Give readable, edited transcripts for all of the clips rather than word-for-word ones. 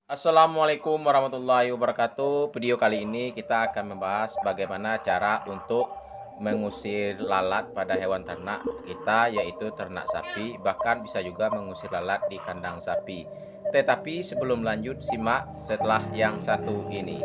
Assalamualaikum warahmatullahi wabarakatuh. Video kali ini kita akan membahas bagaimana cara untuk mengusir lalat pada hewan ternak kita, yaitu ternak sapi. Bahkan bisa juga mengusir lalat di kandang sapi. Tetapi sebelum lanjut, simak setelah yang satu ini.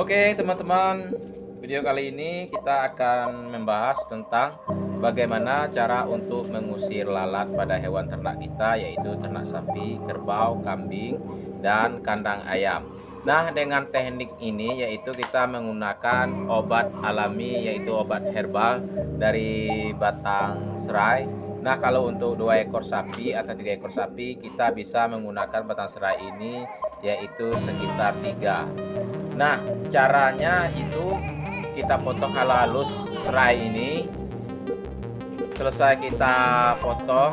Oke teman-teman, video kali ini kita akan membahas tentang bagaimana cara untuk mengusir lalat pada hewan ternak kita, yaitu ternak sapi, kerbau, kambing, dan kandang ayam. Nah, dengan teknik ini yaitu kita menggunakan obat alami, yaitu obat herbal dari batang serai. Nah, kalau untuk 2 ekor sapi atau 3 ekor sapi, kita bisa menggunakan batang serai ini yaitu sekitar 3. Nah, caranya itu kita potong halus serai ini. Selesai kita potong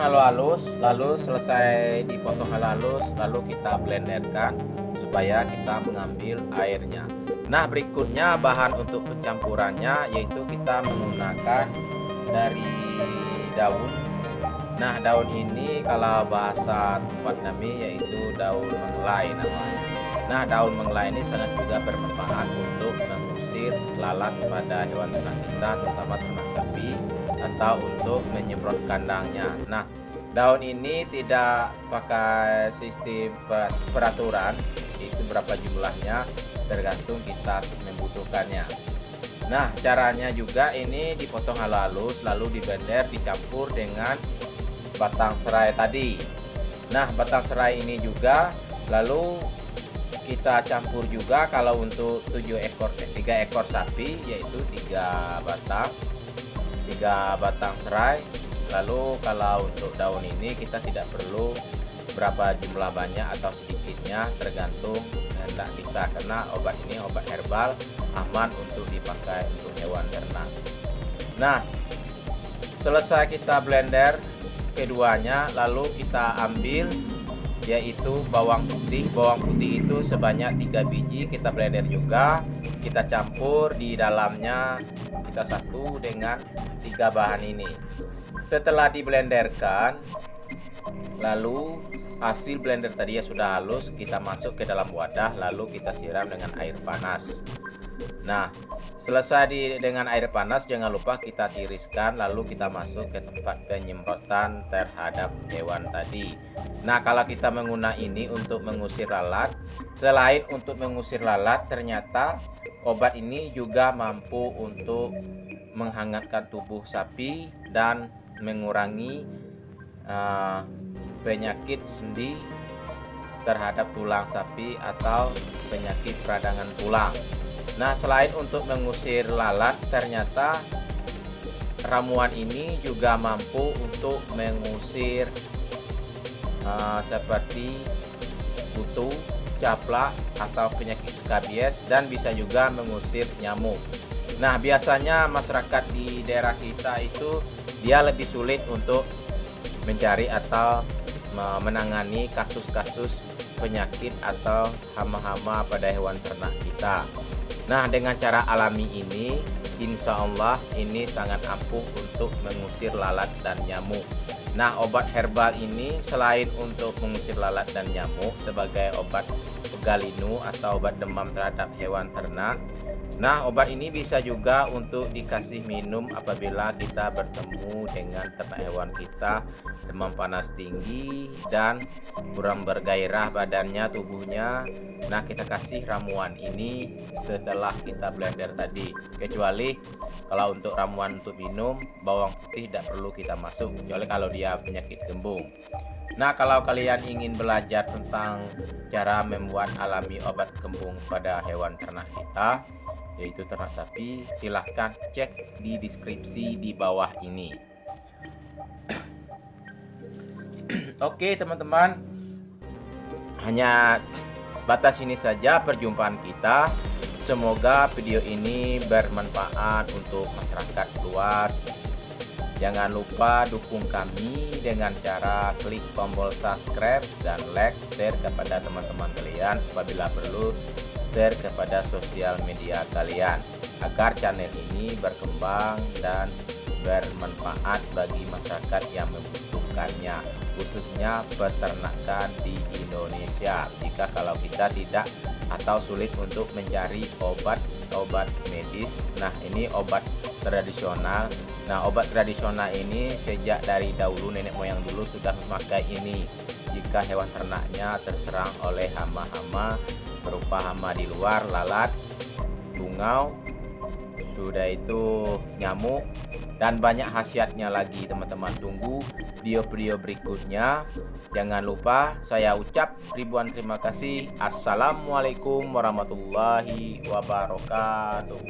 halus, lalu selesai dipotong halus, lalu kita blenderkan supaya kita mengambil airnya. Nah, berikutnya bahan untuk pencampurannya yaitu kita menggunakan dari daun. Nah, daun ini kalau bahasa tempat kami yaitu daun menglai namanya. Nah, daun menglai ini sangat juga bermanfaat untuk mengusir lalat pada hewan ternak kita, terutama ternak sapi, atau untuk menyemprot kandangnya. Nah, daun ini tidak pakai sistem peraturan, itu berapa jumlahnya tergantung kita membutuhkannya. Nah, caranya juga ini dipotong halus lalu diblender dicampur dengan batang serai tadi. Nah, batang serai ini juga lalu kita campur juga kalau untuk 3 ekor sapi yaitu 3 batang serai. Lalu kalau untuk daun ini kita tidak perlu berapa jumlah banyak atau sedikitnya, tergantung hendak kita, karena obat ini obat herbal, aman untuk dipakai untuk hewan ternak. Nah, selesai kita blender keduanya, lalu kita ambil yaitu bawang putih. Bawang putih itu sebanyak 3 biji, kita blender juga, kita campur di dalamnya, kita satu dengan 3 bahan ini. Setelah diblenderkan, lalu hasil blender tadi ya sudah halus, kita masuk ke dalam wadah, lalu kita siram dengan air panas. Nah, selesai dengan air panas, jangan lupa kita tiriskan, lalu kita masuk ke tempat penyemprotan terhadap hewan tadi. Nah, kalau kita menggunakan ini untuk mengusir lalat, selain untuk mengusir lalat, ternyata obat ini juga mampu untuk menghangatkan tubuh sapi dan mengurangi penyakit sendi terhadap tulang sapi atau penyakit peradangan tulang. Nah, selain untuk mengusir lalat, ternyata ramuan ini juga mampu untuk mengusir seperti kutu, caplak, atau penyakit skabies, dan bisa juga mengusir nyamuk. Nah, biasanya masyarakat di daerah kita itu dia lebih sulit untuk mencari atau menangani kasus-kasus penyakit atau hama-hama pada hewan ternak kita. Nah, dengan cara alami ini, insya Allah ini sangat ampuh untuk mengusir lalat dan nyamuk. Nah, obat herbal ini selain untuk mengusir lalat dan nyamuk sebagai obat pegalinu atau obat demam terhadap hewan ternak. Nah, obat ini bisa juga untuk dikasih minum apabila kita bertemu dengan ternak hewan kita demam panas tinggi dan kurang bergairah badannya, tubuhnya. Nah, kita kasih ramuan ini setelah kita blender tadi. Kecuali kalau untuk ramuan untuk minum, bawang putih tidak perlu kita masuk, kecuali kalau dia penyakit kembung. Nah, kalau kalian ingin belajar tentang cara membuat alami obat kembung pada hewan ternak kita, yaitu ternak sapi, silahkan cek di deskripsi di bawah ini. Oke teman-teman, hanya batas ini saja perjumpaan kita. Semoga video ini bermanfaat untuk masyarakat luas. Jangan lupa dukung kami dengan cara klik tombol subscribe dan like, share kepada teman-teman kalian, apabila perlu share kepada sosial media kalian, agar channel ini berkembang dan bermanfaat bagi masyarakat yang membutuhkannya, khususnya peternakan di Indonesia. Jika kalau kita tidak atau sulit untuk mencari obat medis, nah ini obat tradisional. Nah, obat tradisional ini sejak dari dahulu nenek moyang dulu sudah memakai ini. Jika hewan ternaknya terserang oleh hama-hama berupa hama di luar, lalat, tungau, sudah itu nyamuk, dan banyak khasiatnya lagi teman-teman. Tunggu video-video berikutnya. Jangan lupa, saya ucap ribuan terima kasih. Assalamualaikum warahmatullahi wabarakatuh.